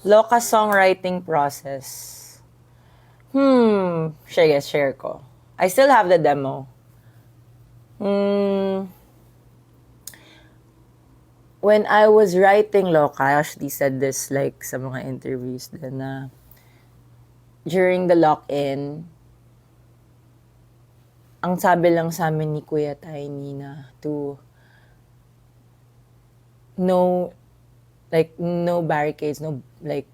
Loka songwriting process. Share ko. I still have the demo. When I was writing Loka, I actually said this like sa mga interviews din na during the lock-in, ang sabi lang sa amin ni Kuya Tiny na to no barricades, no like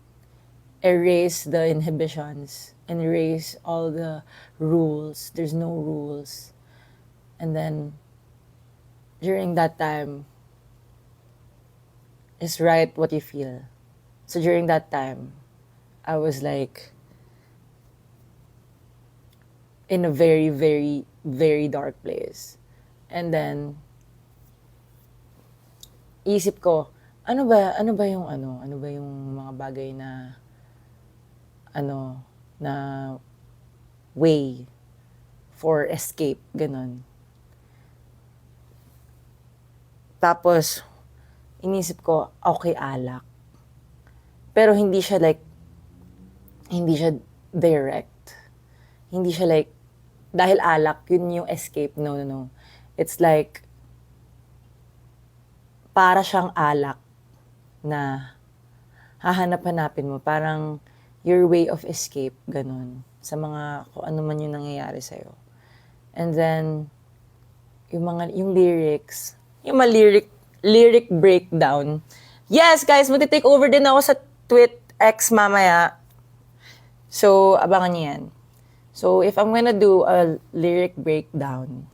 erase the inhibitions and erase all the rules. There's no rules. And then during that time, just write what you feel. So during that time, I was like in a very, very, very dark place. And then, isip ko, ano ba yung mga bagay na, na way for escape, ganun. Tapos, inisip ko, okay, alak. Pero hindi siya direct. Hindi siya like, dahil alak, yun yung escape. No. It's like, para siyang alak na hahanap-hanapin mo. Parang your way of escape, ganun. Sa mga, kung ano man yung nangyayari sa'yo. And then, yung lyrics, yung lyric breakdown. Yes, guys, magte-take over din ako sa TwitX mamaya. So, abangan niyo yan. So, if I'm gonna do a lyric breakdown,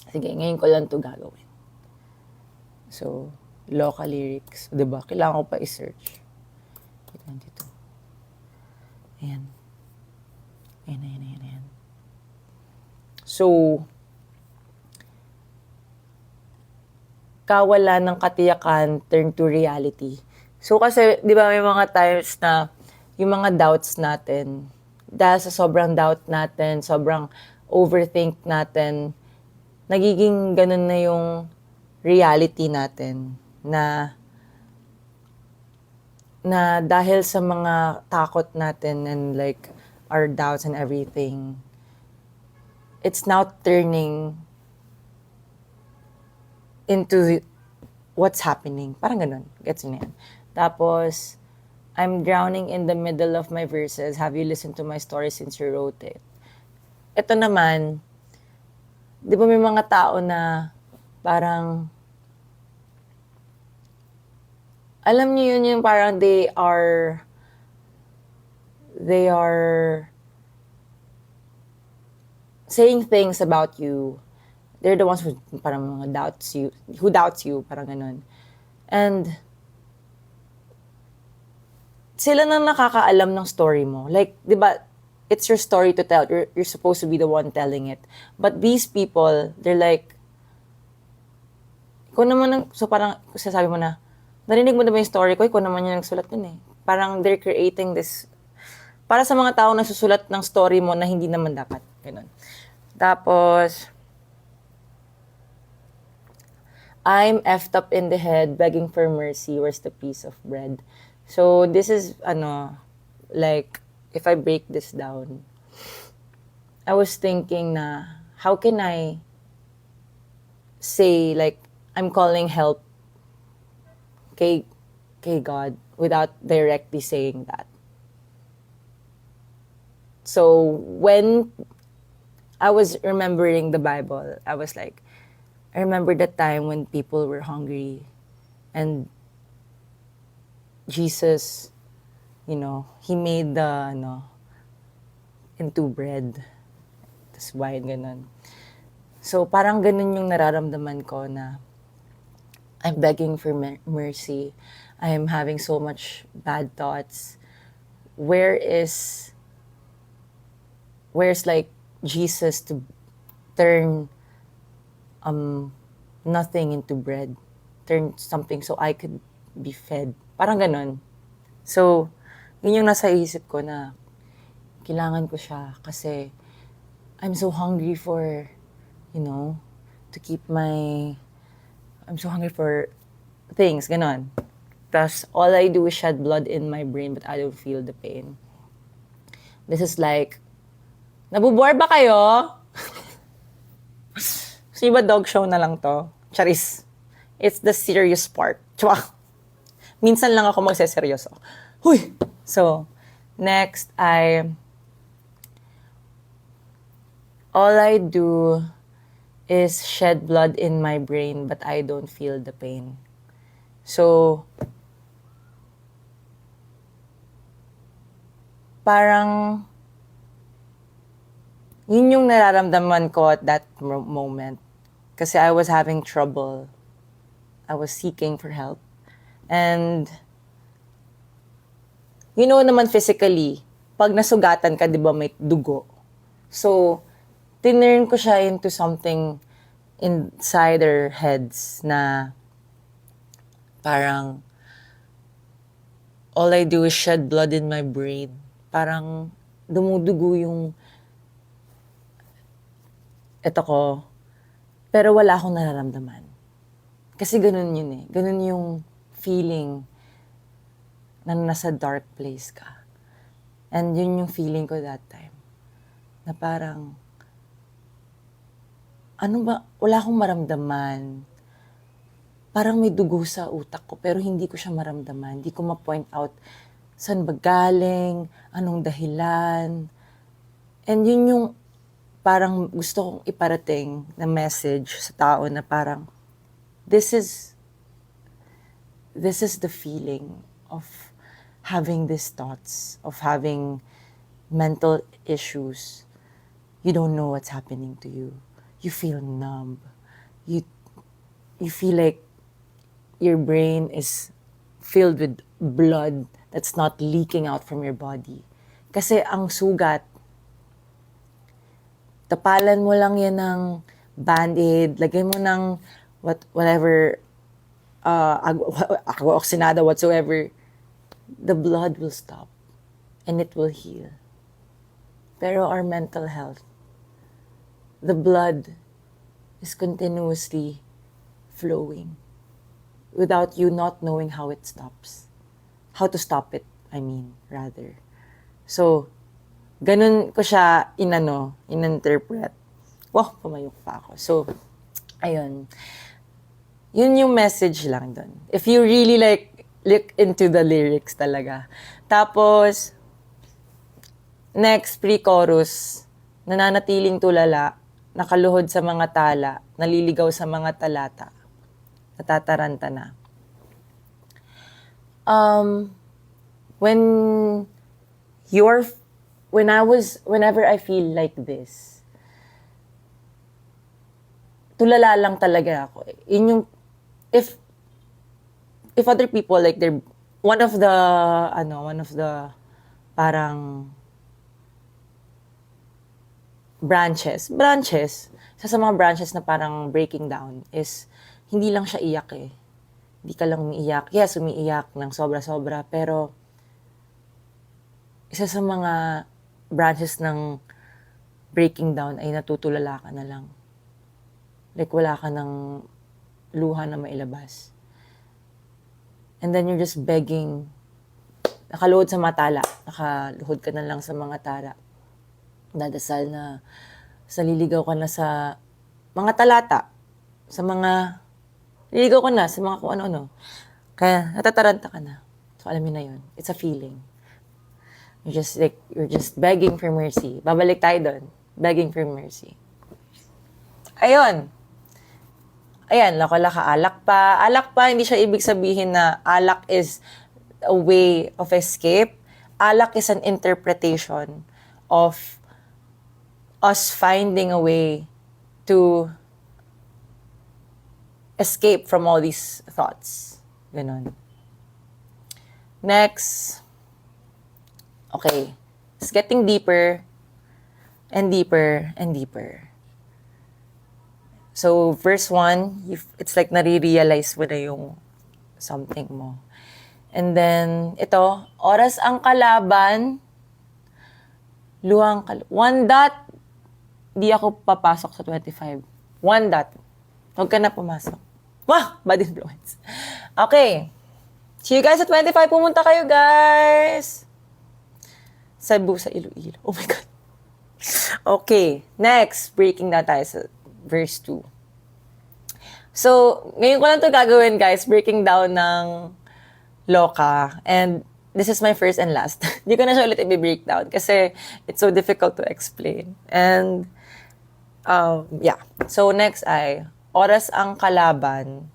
sige, ngayon ko lang to gagawin. So, Loka lyrics. Diba? Kailangan ko pa i-search. 22. Ayan. Ayan. So, kawalan ng katiyakan turn to reality. So, kasi, di ba may mga times na yung mga doubts natin, dahil sa sobrang doubt natin, sobrang overthink natin, nagiging ganun na yung reality natin na dahil sa mga takot natin and like our doubts and everything, it's now turning into what's happening. Parang ganun. Gets mo yan? Tapos, I'm drowning in the middle of my verses. Have you listened to my story since you wrote it? Ito naman, di ba may mga tao na parang, alam niyo yun yung parang they are saying things about you. They're the ones who parang mga doubts you, parang ganun. And, sila na nakakaalam ng story mo. Like, di ba, it's your story to tell. You're supposed to be the one telling it. But these people, they're like, so parang sasabi mo na, narinig mo na ba yung story ko? Ikaw naman yung nagsulat nun eh. Parang they're creating this, para sa mga tao nagsusulat ng story mo na hindi naman dapat. Ganun. Tapos, I'm effed up in the head, begging for mercy, where's the piece of bread? So, this is, like, if I break this down, I was thinking na, how can I say, like, I'm calling help kay God without directly saying that? So, when I was remembering the Bible, I was like, I remember the time when people were hungry and Jesus, He made into bread. Tapos wine, ganun. So, parang ganun yung nararamdaman ko na I'm begging for mercy. I am having so much bad thoughts. Where's like Jesus to turn nothing into bread? Turn something so I could be fed. Parang ganun. So, yun yung nasa isip ko na kailangan ko siya kasi I'm so hungry for, to keep I'm so hungry for things, ganon. Tas, all I do is shed blood in my brain but I don't feel the pain. This is like, nabubore ba kayo? Gusto ba dog show na lang to? Charis. It's the serious part. Chwa. Minsan lang ako magseseryoso. Huy! So, next, all I do is shed blood in my brain but I don't feel the pain. So, parang, yun yung nararamdaman ko at that moment. Kasi I was having trouble. I was seeking for help. And, you know naman physically, pag nasugatan ka, di ba may dugo? So, tinurn ko siya into something inside our heads na parang, all I do is shed blood in my brain. Parang dumudugo yung eto ko, pero wala akong nararamdaman. Kasi ganun yun eh. Ganun yung feeling na nasa dark place ka. And yun yung feeling ko that time. Na parang, ano ba, wala akong maramdaman. Parang may dugo sa utak ko, pero hindi ko siya maramdaman. Hindi ko ma-point out saan ba galing, anong dahilan. And yun yung parang gusto kong iparating na message sa tao na parang, this is the feeling of having these thoughts, of having mental issues. You don't know what's happening to you. You feel numb. You feel like your brain is filled with blood that's not leaking out from your body. Kasi ang sugat, tapalan mo lang yan ng band-aid, lagay mo ng whatever, oxinada, whatsoever, the blood will stop and it will heal. Pero our mental health, the blood is continuously flowing without you not knowing how it stops. How to stop it, rather. So, ganun ko siya in-interpret. Wow, pumayok pa ako. So, ayun. Yun yung message lang dun. If you really look into the lyrics talaga. Tapos, next, pre-chorus, nananatiling tulala, nakaluhod sa mga tala, naliligaw sa mga talata, natataranta na. Whenever I feel like this, tulala lang talaga ako. Yun yung, if other people, like, they're, one of the parang, branches, isa sa mga branches na parang breaking down is, hindi lang siya iyak eh. Hindi ka lang umiiyak. Yes, umiiyak ng sobra-sobra, pero isa sa mga branches ng breaking down ay natutulala ka na lang. Like, wala ka ng luha na mailabas. And then you're just begging. Nakaluhod sa matala. Nakaluhod ka na lang sa mga tala. Dadasal na liligaw ka na sa mga talata. Liligaw ka na sa mga kung ano-ano. Kaya natataranta ka na. So, alam mo na yun. It's a feeling. You're just begging for mercy. Babalik tayo doon. Begging for mercy. Ayun. Ayan, laka-laka, alak pa. Alak pa, hindi siya ibig sabihin na alak is a way of escape. Alak is an interpretation of us finding a way to escape from all these thoughts. Ganon. Next. Okay. It's getting deeper and deeper and deeper. So, verse 1, it's like nare-realize mo na yung something mo. And then, ito, oras ang kalaban, luhang one dot, di ako papasok sa 25. One dot. Huwag ka na pumasok. Wah! Bad influence. Okay. See you guys at 25. Pumunta kayo, guys! Cebu sa Iloilo. Oh my God. Okay, next. Breaking down tayo sa verse 2. So, ngayon ko lang ito gagawin, guys. Breaking down ng Loka. And this is my first and last. Hindi ko na siya ulit i-breakdown kasi it's so difficult to explain. And, yeah. So, next ay, oras ang kalaban,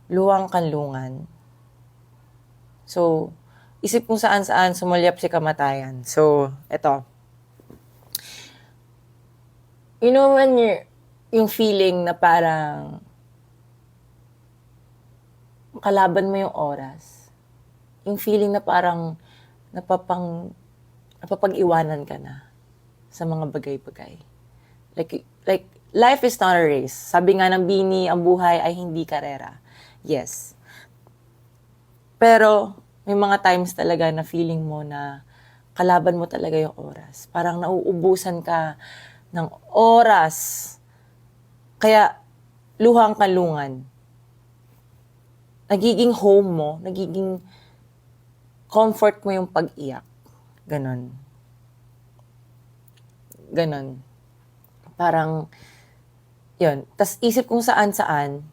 luwang kanlungan. So, isip kung saan-saan sumulyap si kamatayan. So, eto. You know when yung feeling na parang kalaban mo yung oras. Yung feeling na parang napapag-iwanan ka na sa mga bagay-bagay. Like, life is not a race. Sabi nga ng Bini, ang buhay ay hindi karera. Yes. Pero, may mga times talaga na feeling mo na kalaban mo talaga yung oras. Parang nauubusan ka ng oras. Kaya, luhang kalungan. Nagiging home mo, nagiging comfort mo yung pag-iyak. Ganon. Parang, yun. Tas isip kung saan-saan,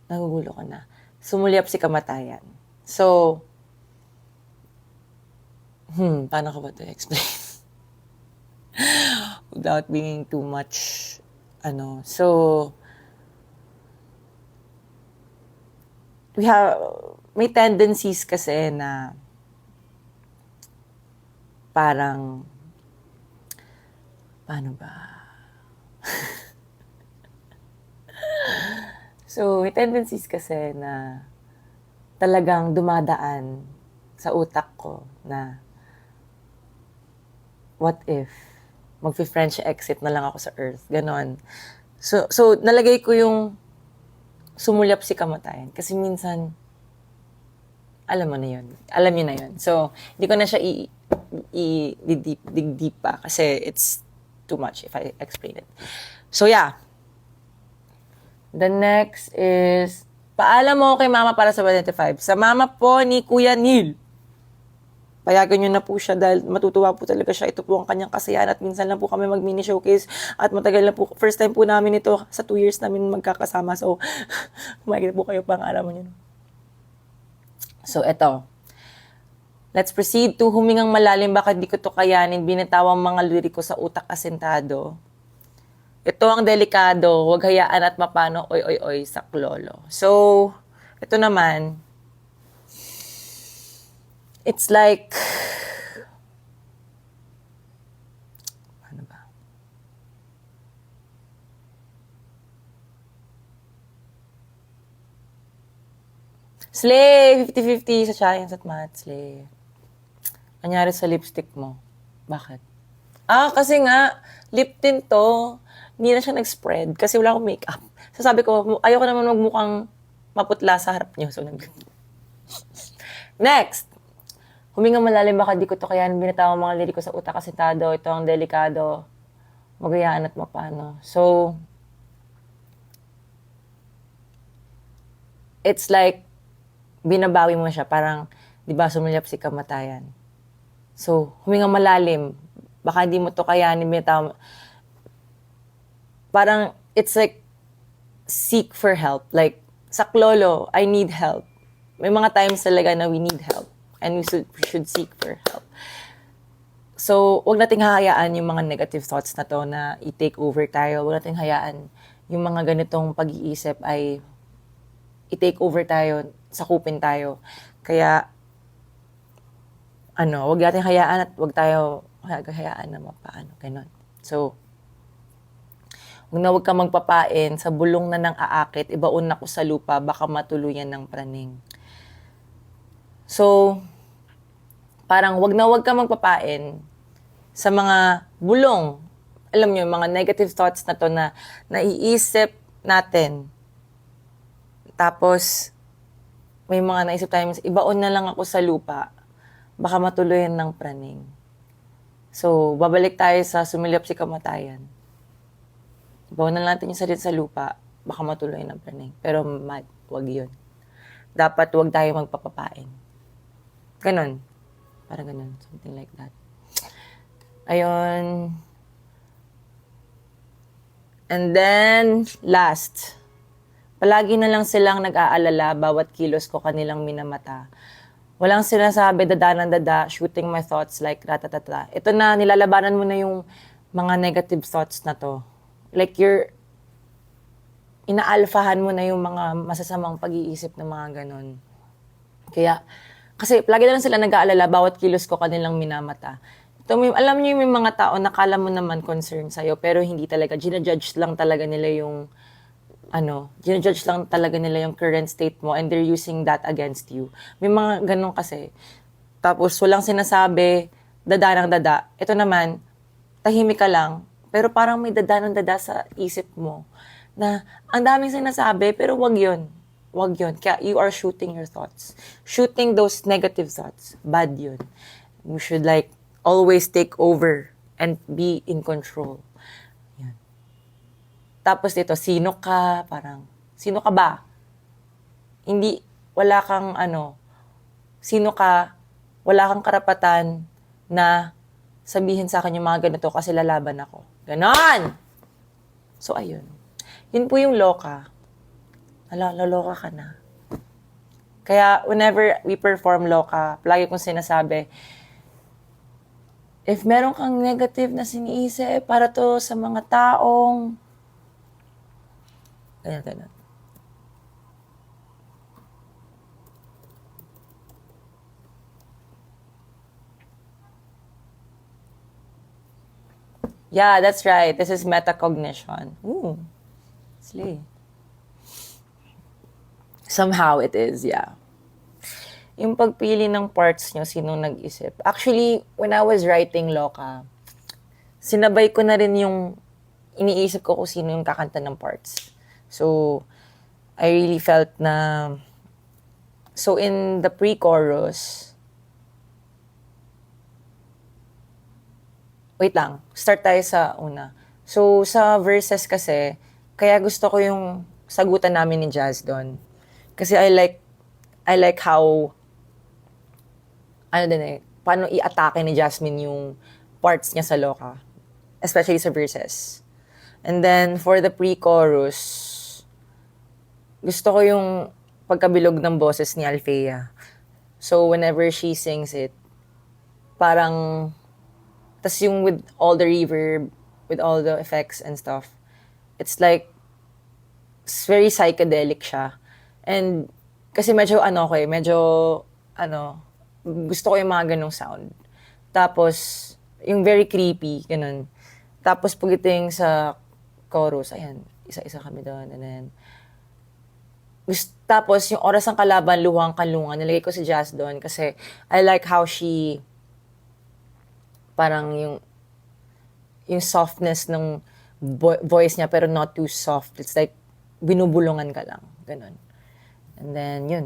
nagugulo ko na. Sumulyap si kamatayan. So, paano ko ba ito explain? Without being too much, so, may tendencies kasi na parang, paano ba? So, may tendencies kasi na talagang dumadaan sa utak ko na what if mag-French exit na lang ako sa Earth, ganon. So nalagay ko yung sumulyap si kamatayan kasi minsan alam niyo na yun. So hindi ko na siya dig deep pa kasi it's too much if I explain it. So yeah. The next is paalam mo kay mama para sa 25. Sa mama po ni Kuya Neil. Payagan nyo na po siya dahil matutuwa po talaga siya. Ito po ang kanyang kasayahan at minsan lang po kami mag-mini showcase at matagal na po. First time po namin ito sa 2 years namin magkakasama. So, makikita po kayo pang alam mo nyo. So, eto. Let's proceed to humingang malalim. Baka di ko to kayanin. Binitawang mga liriko sa utak asentado. Ito ang delikado. Huwag hayaan at mapano. Oy, saklolo. So, ito naman. It's like, ano ba? Slay! 50-50 sa science at math. Slay. Anyari sa lipstick mo? Bakit? Kasi nga, lip tint to. Hindi na siya nag-spread kasi wala akong makeup. So sabi ko, ayoko naman magmukhang maputla sa harap niyo. So Next! Huminga malalim, baka di ko to kayanin. Binitawang mga liriko sa utak asentado. Ito ang delikado. Magayaan at mapano. So, it's like, binabawi mo siya. Parang, di ba, sumulyap si kamatayan. So, huminga malalim. Baka di mo to kayanin. Binitawang, parang, it's like, seek for help. Like, saklolo, I need help. May mga times talaga na we need help. And we should seek for help. So, wag nating hayaan yung mga negative thoughts na to na i-take over tayo. Wag nating hayaan yung mga ganitong pag-iisip ay i-take over tayo, sakupin tayo. Kaya, wag nating hayaan at wag tayo hayaan na mapaano. Ganon. So, wag ka magpapain sa bulong na nang aakit, ibaon na ko sa lupa, baka matuluyan ng praning. So, parang wag ka magpapain sa mga bulong. Alam nyo, mga negative thoughts na to na naiisip natin. Tapos, may mga naisip tayo, ibaon na lang ako sa lupa, baka matuluyan ng praning. So, babalik tayo sa sumilap si kamatayan. Ibaon na lang natin yung sarili sa lupa, baka matuluyan ng praning. Pero, wag yun. dapat wag tayo magpapapain. Ganon. Parang ganon. Something like that. Ayun. And then, last. Palagi na lang silang nag-aalala bawat kilos ko kanilang minamata. Walang sinasabi, dada ng dada, shooting my thoughts like ratatata. Ito na, nilalabanan mo na yung mga negative thoughts na to. Like inaalfahan mo na yung mga masasamang pag-iisip ng mga ganon. Kaya, kasi palagi na lang sila nag-aalala bawat kilos ko kanilang minamata. Alam niyo yung mga tao na kala mo naman concern sa'yo, pero hindi talaga. Ginajudge lang talaga nila yung, ginajudge lang talaga nila yung current state mo and they're using that against you. May mga ganun kasi. Tapos, walang sinasabi, dada ng dada. Ito naman, tahimik ka lang, pero parang may dada ng dada sa isip mo na ang daming sinasabi, pero wag yun. Wag yun. Kaya you are shooting your thoughts. Shooting those negative thoughts. Bad yun. You should always take over and be in control. Yan. Tapos dito, sino ka? Parang, sino ka ba? Hindi, wala kang sino ka? Wala kang karapatan na sabihin sa akin yung mga ganito kasi lalaban ako. Ganon! So, ayun. Yun po yung loka. Loloka ka na. Kaya, whenever we perform loka, palagi kong sinasabi, if meron kang negative na siniisip para to sa mga taong ganyan. Yeah, that's right. This is metacognition. Ooh. Slay. Somehow it is, yeah. Yung pagpili ng parts nyo, sinong nag-isip. Actually, when I was writing Loka, sinabay ko na rin yung iniisip ko kung sino yung kakanta ng parts. So, I really felt na... So, in the pre-chorus... Wait lang, start tayo sa una. So, sa verses kasi, kaya gusto ko yung sagutan namin ni Jazz doon. Kasi I like how... paano i-atake ni Jasmine yung parts niya sa Loka. Especially sa verses. And then, for the pre-chorus, gusto ko yung pagkabilog ng boses ni Althea. So, whenever she sings it, parang, tas yung with all the reverb, with all the effects and stuff, it's very psychedelic siya. And, kasi medyo gusto ko yung mga ganong sound. Tapos, yung very creepy, ganun. Tapos, pagdating sa chorus, ayan, isa-isa kami doon. And then, tapos, yung oras ng kalaban, luwang-kalungan, nilagay ko si Jazz doon kasi I like how she, parang yung softness ng voice niya, pero not too soft. It's like, binubulungan ka lang. Ganun. And then, yun.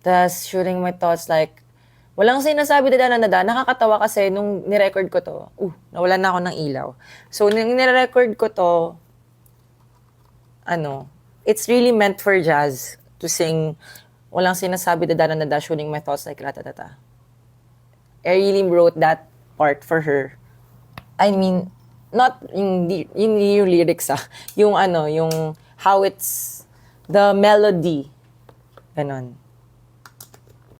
Tas, shooting my thoughts walang sinasabi na nakakatawa kasi nung nirecord ko to, nawalan na ako ng ilaw. So, nung nirecord ko to, it's really meant for Jazz to sing, walang sinasabi na shooting my thoughts like ratatata. I really wrote that part for her. I mean, not yung lyrics yung how it's, the melody. Ganon.